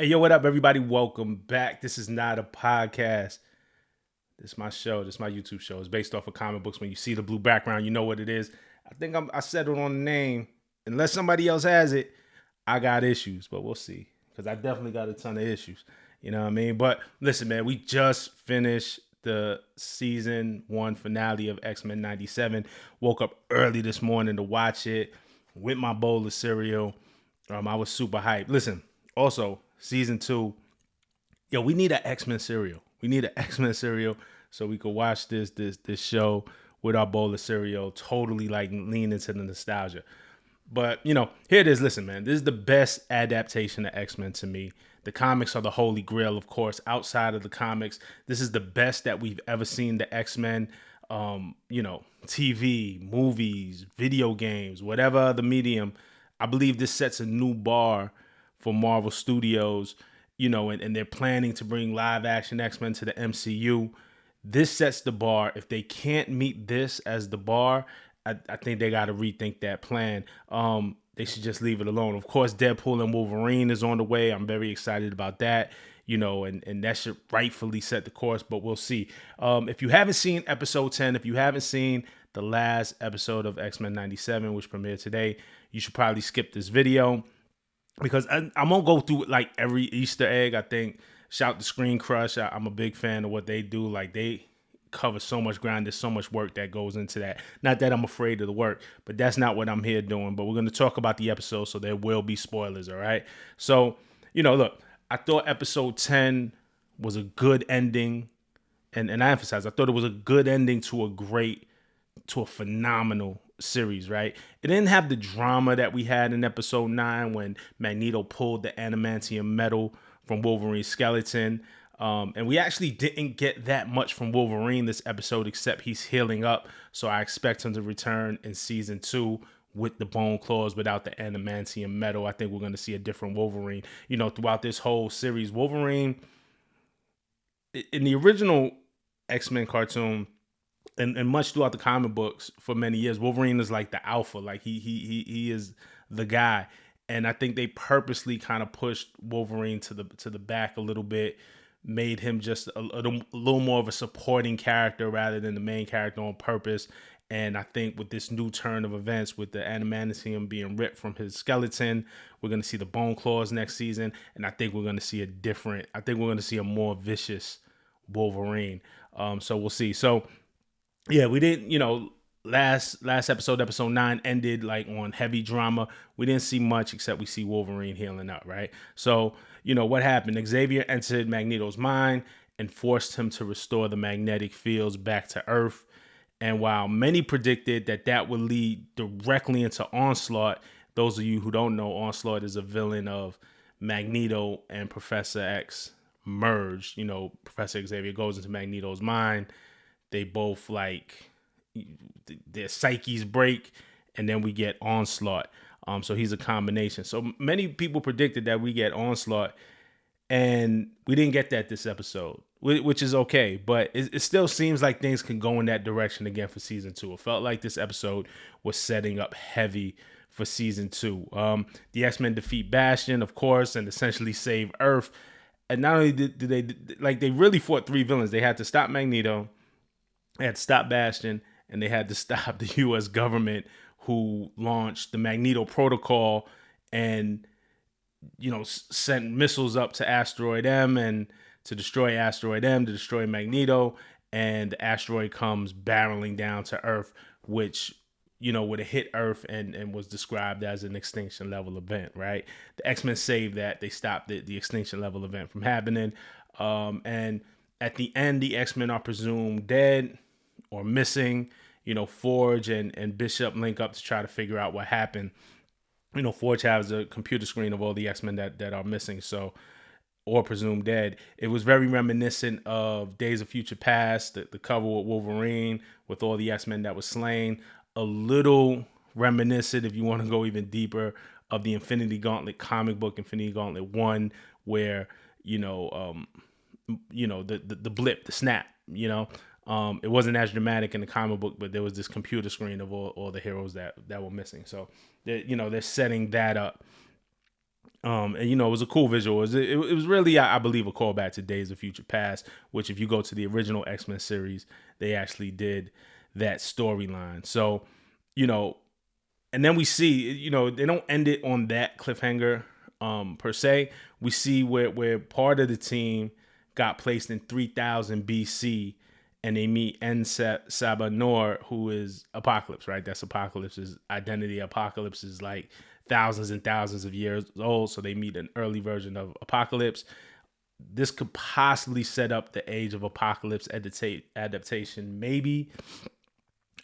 Hey, yo, what up, everybody? Welcome back. This is not a podcast. This is my show. This is my YouTube show. It's based off of comic books. When you see the blue background, you know what it is. I think I settled on the name. Unless somebody else has it, I got issues, but we'll see. Because I definitely got a ton of issues. You know what I mean? But listen, man, we just finished the season 1 finale of X-Men 97. Woke up early this morning to watch it with my bowl of cereal. I was super hyped. Listen, also, season 2, yo, we need an X-Men cereal. We need an X-Men cereal so we could watch this show with our bowl of cereal, totally like lean into the nostalgia. But, here it is. Listen, man, this is the best adaptation of X-Men to me. The comics are the holy grail, of course. Outside of the comics, this is the best that we've ever seen the X-Men, TV, movies, video games, whatever the medium. I believe this sets a new bar for Marvel Studios, and they're planning to bring live action X-Men to the MCU. This sets the bar. If they can't meet this as the bar, I think they got to rethink that plan. They should just leave it alone. Of course, Deadpool and Wolverine is on the way. I'm very excited about that, and that should rightfully set the course, but we'll see. If you haven't seen episode 10, if you haven't seen the last episode of X-Men 97, which premiered today, you should probably skip this video because I won't go through like every Easter egg. I think shout to Screen Crush. I'm a big fan of what they do. Like they cover so much ground. There's so much work that goes into that. Not that I'm afraid of the work, but that's not what I'm here doing. But we're going to talk about the episode, so there will be spoilers, all right? So, look, I thought episode 10 was a good ending. And I emphasize, I thought it was a good ending to a phenomenal series, right? It didn't have the drama that we had in episode 9 when Magneto pulled the adamantium metal from Wolverine's skeleton. And we actually didn't get that much from Wolverine this episode, except he's healing up. So I expect him to return in season 2 with the bone claws without the adamantium metal. I think we're going to see a different Wolverine, throughout this whole series. Wolverine, in the original X-Men cartoon, and much throughout the comic books for many years, Wolverine is like the alpha. Like he is the guy. And I think they purposely kind of pushed Wolverine to the back a little bit, made him just a little more of a supporting character rather than the main character on purpose. And I think with this new turn of events, with the adamantium being ripped from his skeleton, we're going to see the bone claws next season. And I think we're going to see a more vicious Wolverine. So we'll see. So yeah, we didn't, last episode, episode 9 ended like on heavy drama. We didn't see much except we see Wolverine healing up, right? So, what happened? Xavier entered Magneto's mind and forced him to restore the magnetic fields back to Earth. And while many predicted that would lead directly into Onslaught, those of you who don't know, Onslaught is a villain of Magneto and Professor X merged. Professor Xavier goes into Magneto's mind. They both their psyches break, and then we get Onslaught. So he's a combination. So many people predicted that we get Onslaught, and we didn't get that this episode, which is okay. But it still seems like things can go in that direction again for season 2. It felt like this episode was setting up heavy for season 2. The X-Men defeat Bastion, of course, and essentially save Earth. And not only did they really fought 3 villains. They had to stop Magneto, they had to stop Bastion, and they had to stop the U.S. government, who launched the Magneto Protocol and, sent missiles up to Asteroid M and to destroy Asteroid M, to destroy Magneto. And the asteroid comes barreling down to Earth, which, would have hit Earth and was described as an extinction level event, right? The X-Men saved that. They stopped the extinction level event from happening. And at the end, the X-Men are presumed dead or missing. Forge and Bishop link up to try to figure out what happened. Forge has a computer screen of all the X-Men that are missing, or presumed dead. It was very reminiscent of Days of Future Past, the cover with Wolverine with all the X-Men that was slain. A little reminiscent, if you want to go even deeper, of the Infinity Gauntlet comic book, Infinity Gauntlet 1, where the blip, the snap, It wasn't as dramatic in the comic book, but there was this computer screen of all the heroes that were missing. So they're setting that up. And it was a cool visual. It was really, I believe, a callback to Days of Future Past, which if you go to the original X-Men series, they actually did that storyline. So, and then we see, they don't end it on that cliffhanger per se. We see where part of the team got placed in 3000 BC, and they meet Saba Nor, who is Apocalypse, right? That's Apocalypse's identity. Apocalypse is like thousands and thousands of years old, so they meet an early version of Apocalypse. This could possibly set up the Age of Apocalypse adaptation, maybe.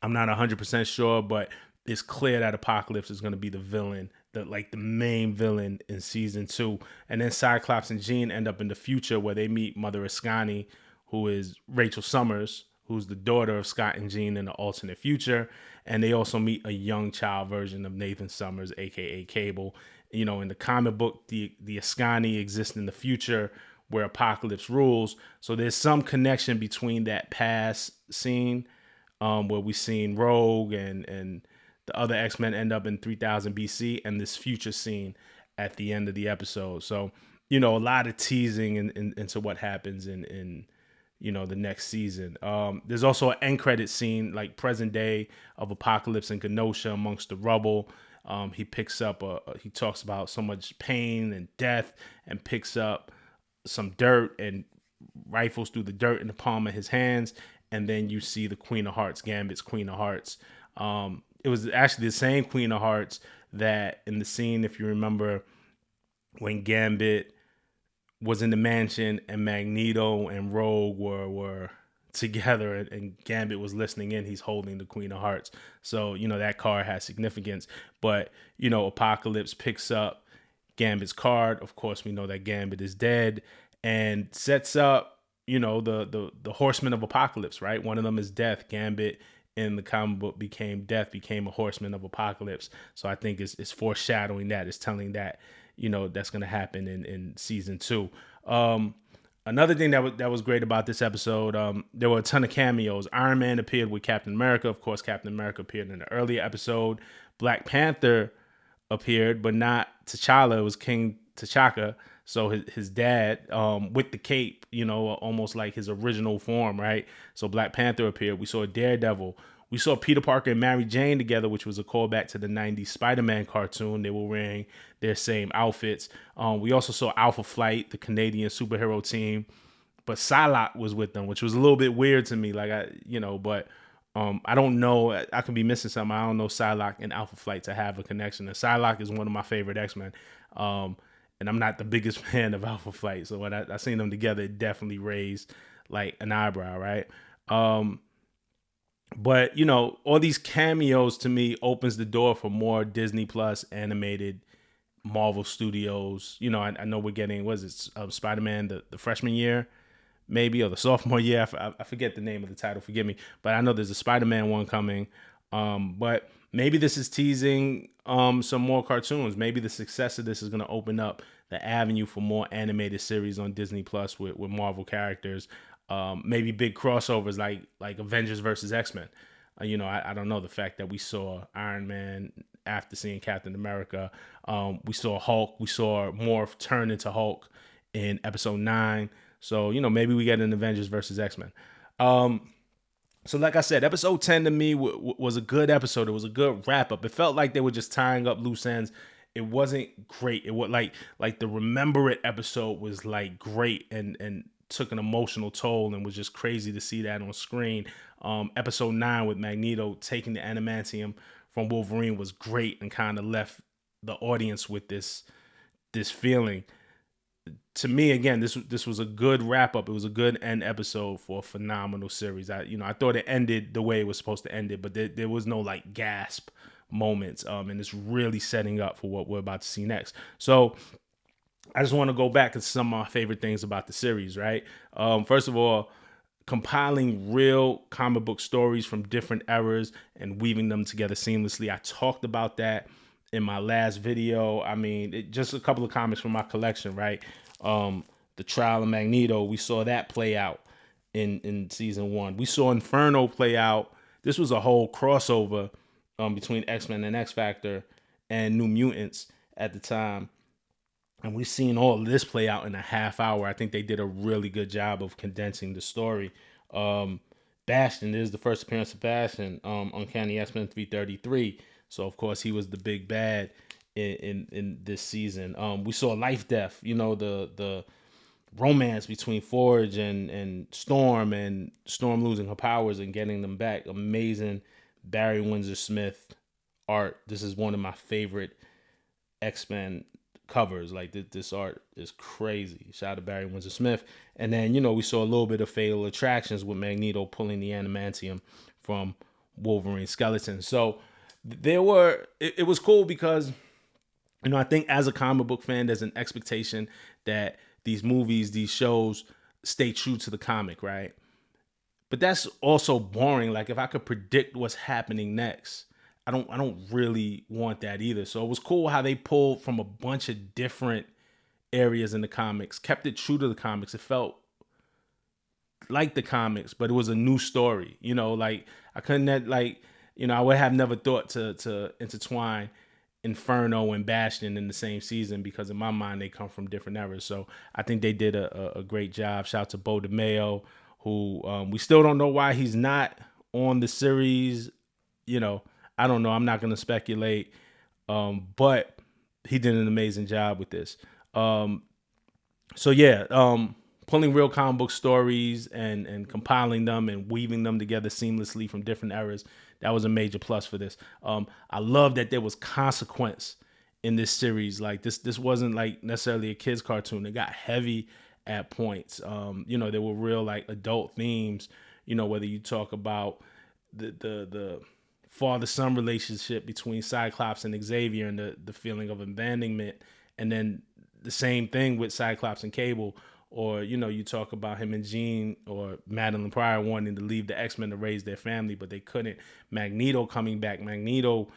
I'm not 100% sure, but it's clear that Apocalypse is going to be the villain, the main villain in season 2. And then Cyclops and Jean end up in the future where they meet Mother Ascani, who is Rachel Summers, who's the daughter of Scott and Jean in the alternate future. And they also meet a young child version of Nathan Summers, aka Cable. In the comic book, the Ascani exist in the future where Apocalypse rules. So there's some connection between that past scene where we seen Rogue and the other X-Men end up in 3000 BC, and this future scene at the end of the episode. So, a lot of teasing into what happens in the next season. There's also an end credit scene, like present day, of Apocalypse and Genosha amongst the rubble. He picks up, he talks about so much pain and death, and picks up some dirt and rifles through the dirt in the palm of his hands. And then you see the Queen of Hearts, Gambit's Queen of Hearts. It was actually the same Queen of Hearts that in the scene, if you remember, when Gambit was in the mansion and Magneto and Rogue were together, and Gambit was listening in, he's holding the Queen of Hearts. So, that card has significance. But, Apocalypse picks up Gambit's card. Of course, we know that Gambit is dead, and sets up, the Horsemen of Apocalypse, right? One of them is Death. Gambit in the comic book became Death, became a Horseman of Apocalypse. So I think it's foreshadowing that. It's telling that, that's going to happen in season 2. Another thing that was great about this episode, there were a ton of cameos. Iron Man appeared with Captain America. Of course, Captain America appeared in the earlier episode. Black Panther appeared, but not T'Challa. It was King T'Chaka. So his dad, with the cape, almost like his original form, right? So Black Panther appeared. We saw Daredevil. We saw Peter Parker and Mary Jane together, which was a callback to the 90s Spider-Man cartoon. They were wearing their same outfits. We also saw Alpha Flight, the Canadian superhero team. But Psylocke was with them, which was a little bit weird to me. But I don't know. I could be missing something. I don't know Psylocke and Alpha Flight to have a connection. And Psylocke is one of my favorite X-Men. And I'm not the biggest fan of Alpha Flight. So when I seen them together, it definitely raised like an eyebrow, right? But, all these cameos to me opens the door for more Disney Plus animated Marvel Studios. I know we're getting, Spider-Man the freshman year, maybe, or the sophomore year. I forget the name of the title, forgive me. But I know there's a Spider-Man one coming. But maybe this is teasing some more cartoons. Maybe the success of this is going to open up the avenue for more animated series on Disney Plus with Marvel characters. Maybe big crossovers like Avengers versus X-Men. I don't know, the fact that we saw Iron Man after seeing Captain America. We saw Hulk. We saw Morph turn into Hulk in episode 9. So, maybe we get an Avengers versus X-Men. So like I said, episode 10 to me was a good episode. It was a good wrap up. It felt like they were just tying up loose ends. It wasn't great. It was like the Remember It episode was like great and took an emotional toll, and was just crazy to see that on screen. Episode 9 with Magneto taking the adamantium from Wolverine was great, and kind of left the audience with this feeling. To me, again, this was a good wrap up. It was a good end episode for a phenomenal series. I thought it ended the way it was supposed to end it, but there was no like gasp moments. And it's really setting up for what we're about to see next. So I just want to go back to some of my favorite things about the series, right? First of all, compiling real comic book stories from different eras and weaving them together seamlessly. I talked about that in my last video. I mean, just a couple of comics from my collection, right? The Trial of Magneto, we saw that play out in season 1. We saw Inferno play out. This was a whole crossover between X-Men and X-Factor and New Mutants at the time. And we've seen all of this play out in a half hour. I think they did a really good job of condensing the story. Um, Bastion is the first appearance of Bastion, Uncanny X-Men 333. So of course he was the big bad in this season. We saw Life Death, the romance between Forge and Storm losing her powers and getting them back. Amazing Barry Windsor Smith art. This is one of my favorite X-Men covers. Like this art is crazy. Shout out to Barry Windsor Smith. And then, we saw a little bit of Fatal Attractions with Magneto pulling the adamantium from Wolverine skeleton. So it was cool because, I think as a comic book fan, there's an expectation that these movies, these shows stay true to the comic, right? But that's also boring. Like if I could predict what's happening next, I don't really want that either. So it was cool how they pulled from a bunch of different areas in the comics, kept it true to the comics. It felt like the comics, but it was a new story. Like I couldn't I would have never thought to intertwine Inferno and Bastion in the same season because in my mind they come from different eras. So I think they did a great job. Shout out to Bo DeMayo, who we still don't know why he's not on the series. I don't know. I'm not going to speculate, but he did an amazing job with this. Pulling real comic book stories and compiling them and weaving them together seamlessly from different eras. That was a major plus for this. I love that there was consequence in this series. Like this wasn't like necessarily a kid's cartoon. It got heavy at points. There were real like adult themes. Whether you talk about the father-son relationship between Cyclops and Xavier and the feeling of abandonment, and then the same thing with Cyclops and Cable. Or, you talk about him and Jean or Madeline Pryor wanting to leave the X-Men to raise their family, but they couldn't. Magneto coming back. Magneto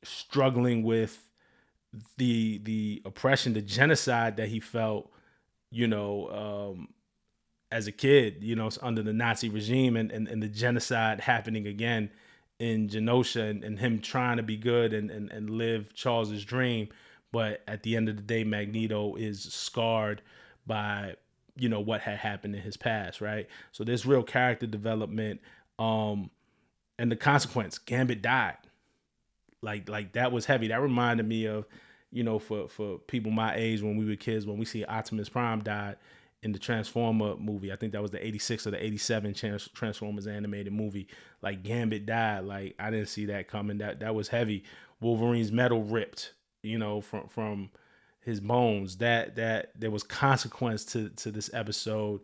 struggling with the oppression, the genocide that he felt, as a kid, under the Nazi regime and the genocide happening again in Genosha and him trying to be good and live Charles's dream. But at the end of the day, Magneto is scarred by, what had happened in his past, right? So there's real character development. And the consequence, Gambit died. Like that was heavy. That reminded me of, for people my age when we were kids, when we see Optimus Prime died in the Transformer movie. I think that was the 86 or the 87 Transformers animated movie. Like Gambit died. Like I didn't see that coming. That was heavy. Wolverine's metal ripped, from his bones. That there was consequence to this episode.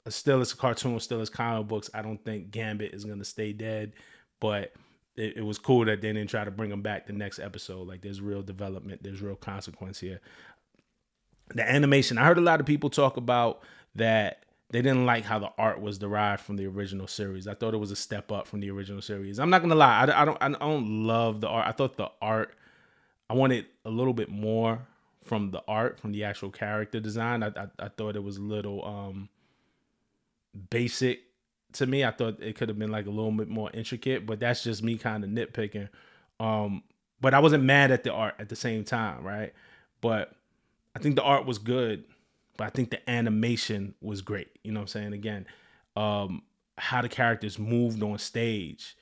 Still it's a cartoon, still it's comic books. I don't think Gambit is gonna stay dead, but it was cool that they didn't try to bring him back the next episode. Like there's real development, there's real consequence here. The animation, I heard a lot of people talk about that they didn't like how the art was derived from the original series. I thought it was a step up from the original series. I'm not gonna lie, I don't love the art. I thought the art, I wanted a little bit more from the art, from the actual character design. I thought it was a little basic to me. I thought it could have been like a little bit more intricate, but that's just me kind of nitpicking. But I wasn't mad at the art at the same time, right? But I think the art was good, but I think the animation was great. You know what I'm saying? Again, how the characters moved on stage,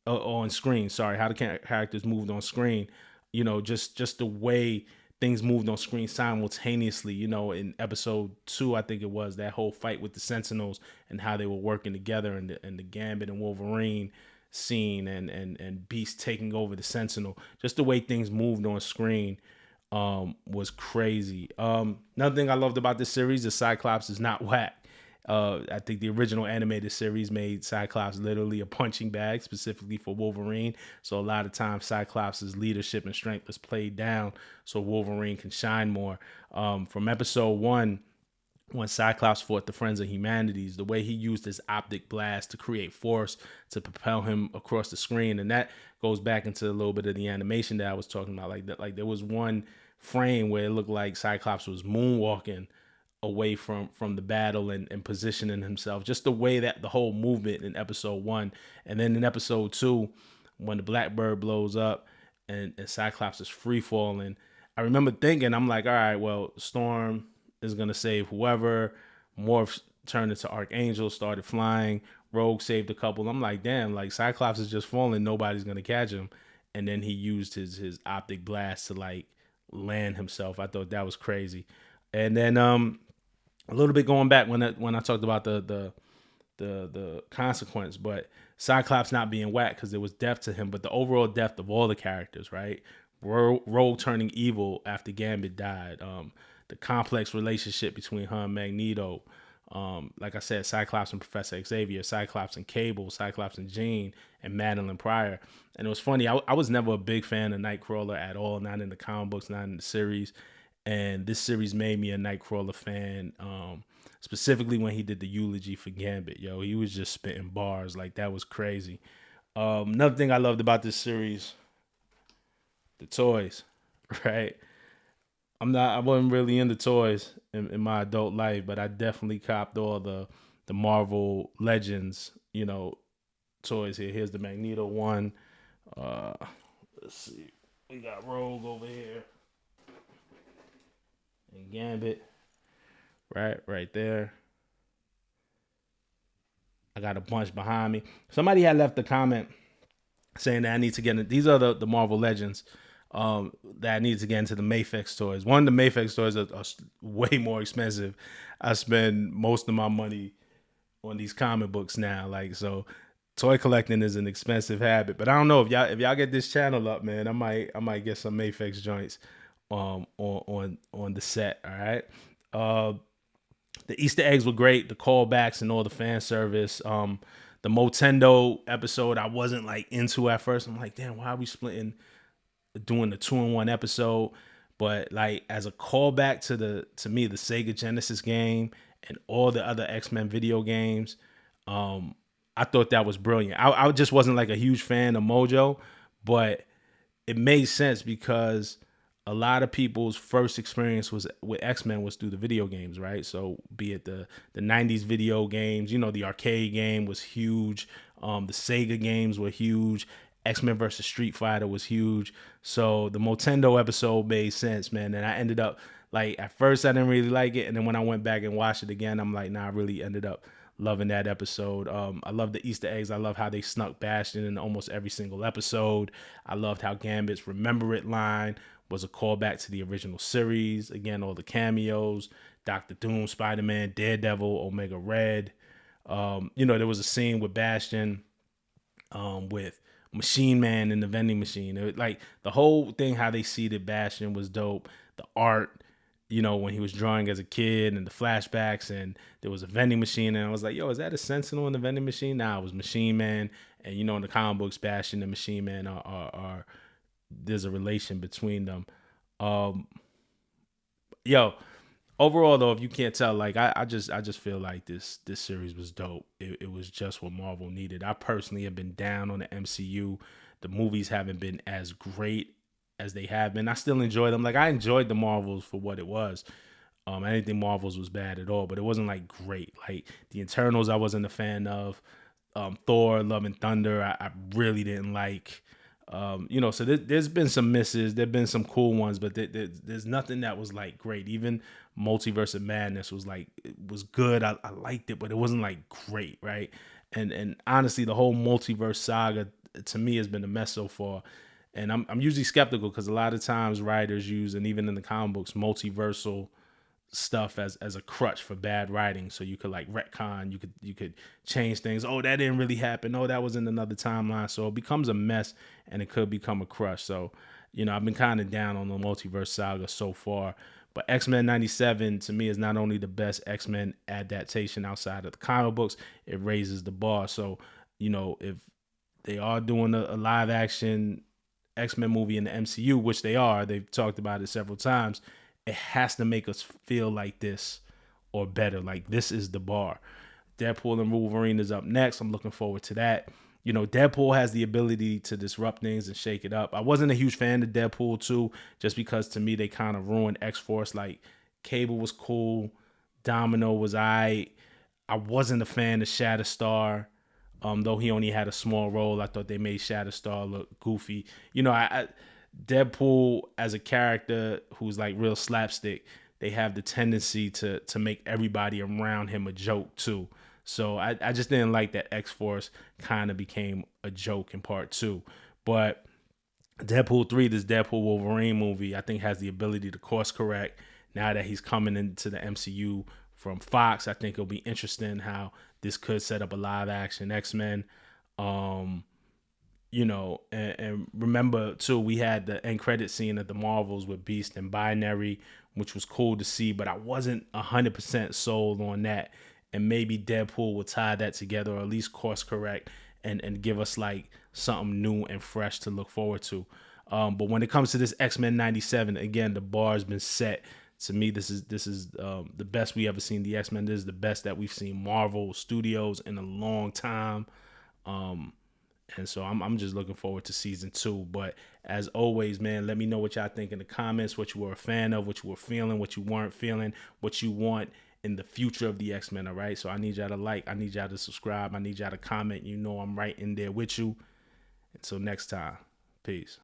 on screen. Sorry, how the characters moved on screen. Just the way things moved on screen simultaneously. In episode 2, I think it was, that whole fight with the Sentinels and how they were working together, and the Gambit and Wolverine scene and Beast taking over the Sentinel. Just the way things moved on screen was crazy. Another thing I loved about this series is Cyclops is not whack. I think the original animated series made Cyclops literally a punching bag specifically for Wolverine. So a lot of times Cyclops' leadership and strength is played down so Wolverine can shine more. From episode 1, when Cyclops fought the Friends of Humanities, the way he used his optic blast to create force to propel him across the screen. And that goes back into a little bit of the animation that I was talking about. Like there was one frame where it looked like Cyclops was moonwalking away from the battle and positioning himself. Just the way that the whole movement in episode 1. And then in episode 2, when the Blackbird blows up and Cyclops is free falling, I I remember thinking, I'm like, all right, well, Storm is gonna save whoever. Morph turned into Archangel, started flying. Rogue saved a couple. I'm like, damn, like Cyclops is just falling, nobody's gonna catch him. And then he used his optic blast to like land himself. I thought that was crazy. And then a little bit going back when I talked about the consequence, but Cyclops not being whacked because there was depth to him, but the overall depth of all the characters, right? Rogue turning evil after Gambit died. The complex relationship between her and Magneto. Like I said, Cyclops and Professor Xavier, Cyclops and Cable, Cyclops and Jean, and Madeline Pryor. And it was funny, I was never a big fan of Nightcrawler at all, not in the comic books, not in the series. And this series made me a Nightcrawler fan, specifically when he did the eulogy for Gambit. Yo, he was just spitting bars. Like, that was crazy. Another thing I loved about this series, the toys, right? I wasn't really into toys in my adult life, but I definitely copped all the Marvel Legends, toys here. Here's the Magneto one. Uh, let's see. We got Rogue over here and Gambit, right there. I got a bunch behind me. Somebody had left a comment saying that I need to get into these are the Marvel Legends. That I need to get into the Mayfix toys. One of the Mayfix toys are way more expensive. I spend most of my money on these comic books now. Like, so toy collecting is an expensive habit. But I don't know if y'all get this channel up, man. I might get some Mayfix joints on the set. All right. The Easter eggs were great. The callbacks and all the fan service. The Motendo episode I wasn't like into at first. I'm like, damn, why are we doing the 2-in-1 episode? But like as a callback to me the Sega Genesis game and all the other X-Men video games, I thought that was brilliant. I just wasn't like a huge fan of Mojo, but it made sense because a lot of people's first experience was with X-Men was through the video games, right? So be it the 90s video games, the arcade game was huge. The Sega games were huge. X-Men versus Street Fighter was huge. So the Motendo episode made sense, man. And I ended up, like, at first I didn't really like it. And then when I went back and watched it again, I'm like, nah, I really ended up loving that episode. I love the Easter eggs. I love how they snuck Bastion in almost every single episode. I loved how Gambit's Remember It line was a callback to the original series. Again, all the cameos, Doctor Doom, Spider-Man, Daredevil, Omega Red. There was a scene with Bastion with Machine Man in the vending machine. Like the whole thing, how they seated Bastion was dope. The art, when he was drawing as a kid and the flashbacks, and there was a vending machine, and I was like, yo, is that a Sentinel in the vending machine? Nah, it was Machine Man. And in the comic books, Bastion and Machine Man are there's a relation between them. Overall though, if you can't tell, like I just feel like this series was dope. It was just what Marvel needed. I personally have been down on the MCU. The movies haven't been as great as they have been. I still enjoy them. Like I enjoyed the Marvels for what it was. I didn't think Marvels was bad at all, but it wasn't like great. Like the Eternals, I wasn't a fan of. Thor, Love and Thunder, I really didn't like. So there's been some misses. There've been some cool ones, but there's nothing that was like great. Even Multiverse of Madness was like, it was good. I liked it, but it wasn't like great, right? And honestly, the whole multiverse saga to me has been a mess so far. And I'm usually skeptical because a lot of times writers use, and even in the comic books, multiversal stuff as a crutch for bad writing. So you could like retcon, you could change things. Oh, that didn't really happen. Oh, that was in another timeline. So it becomes a mess and it could become a crush. So, I've been kind of down on the multiverse saga so far. But X-Men 97 to me is not only the best X-Men adaptation outside of the comic books, it raises the bar. So, if they are doing a live action X-Men movie in the MCU, which they've talked about it several times, it has to make us feel like this or better. Like this is the bar. Deadpool and Wolverine is up next. I'm looking forward to that. Deadpool has the ability to disrupt things and shake it up. I wasn't a huge fan of Deadpool 2 just because to me they kind of ruined X-Force. Like Cable was cool. Domino was I wasn't a fan of Shatterstar. Though he only had a small role. I thought they made Shatterstar look goofy. Deadpool as a character who's like real slapstick, they have the tendency to make everybody around him a joke too. So I just didn't like that X-Force kind of became a joke in part two. But Deadpool 3, this Deadpool Wolverine movie, I think has the ability to course correct. Now that he's coming into the MCU from Fox, I think it'll be interesting how this could set up a live action X-Men. Um, and remember too, we had the end credit scene at the Marvels with Beast and Binary, which was cool to see, but I wasn't 100% sold on that. And maybe Deadpool will tie that together, or at least course correct and give us like something new and fresh to look forward to. But when it comes to this X-Men 97, again, the bar has been set. To me, this is the best we ever seen the X-Men. This is the best that we've seen Marvel Studios in a long time. And so I'm just looking forward to season 2. But as always, man, let me know what y'all think in the comments, what you were a fan of, what you were feeling, what you weren't feeling, what you want in the future of the X-Men, all right? So I need y'all to like, I need y'all to subscribe, I need y'all to comment. You know I'm right in there with you. Until next time, peace.